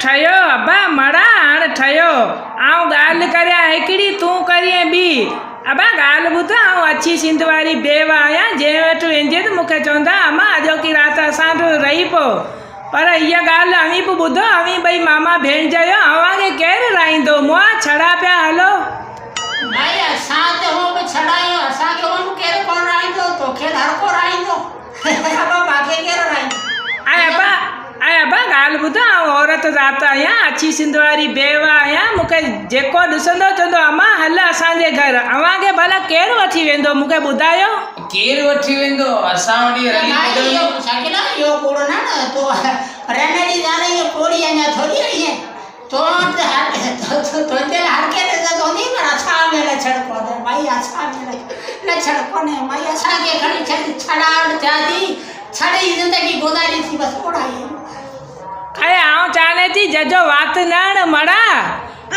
ठहियो अबा मड़ा हाणे ठहियो आऊं ॻाल्हि करियां हिकिड़ी तूं करीं ॿी अबा ॻाल्हि ॿुध आऊं अछी सिंध वारी बेवा आहियां जंहिं वटि वेंदे त मूंखे चवंदा अमा अॼोकी राति असां वटि रही पओ पर इहा ॻाल्हि अवी बि ॿुधो अवी ॿई मामा भेण चयो अव्हांखे केरु राईंदो मुआ छड़ा पिया हलो भाई असां त हो बि छड़ायो असांखे हो केरु कोन राईंदो तोखे हर को राईंदो अबा मांखे केरु राईंदो ऐं अबा ॻाल्हि ॿुधां औरत ज़ात आहियां अछी सिंध वारी बेवा आहियां मूंखे जेको ॾिसंदो चवंदो अमा हल असांजे घर अव्हांखे भला केरु वठी वेंदो मूंखे ॿुधायो केरु वठी वेंदो असां वटि इहो शाकिला इहो कूड़ो न तो रनड़ी गाने ये कोड़ी अञा थोड़ी आई है तो तुंहिंजे हर के त तोनी पर अछा में लछड़ कोने भाई अछा में लछड़ कोने भाई असांखे खणी छड़ाड़ थियादी छड़ी ज़िंदगी गुज़ारी थी बस ओढ़ाई अरे आऊं चाहे थी जजो वात न मड़ा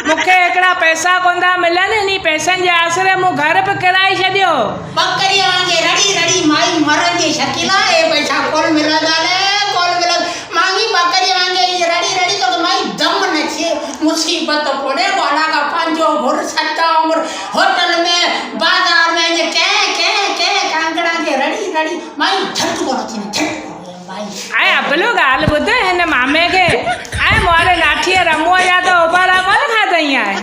मूंखे हिकिड़ा पैसा कोन था मिलनि नी पैसनि जे आसरे मूं घर बि किराए छॾियो बकरी वांगे रड़ी रड़ी माई मरन जे शकीला ए पैसा कोन मिलंदा ने कोन मिलंदा मांगी बकरी वांगे रड़ी रड़ी तो माई दम न छे मुसीबत कोने वाला का पंजो घुर सट्टा उमर होटल में बाजार में जे के कांगड़ा के रड़ी रड़ी माई झट कोन थी झट भाई ऐं अबलो ॻाल्हि ॿुध हिन मामे खे ऐं मोरे लाठीअ रमुआ जा त उबाड़ा कोन खाधई आहे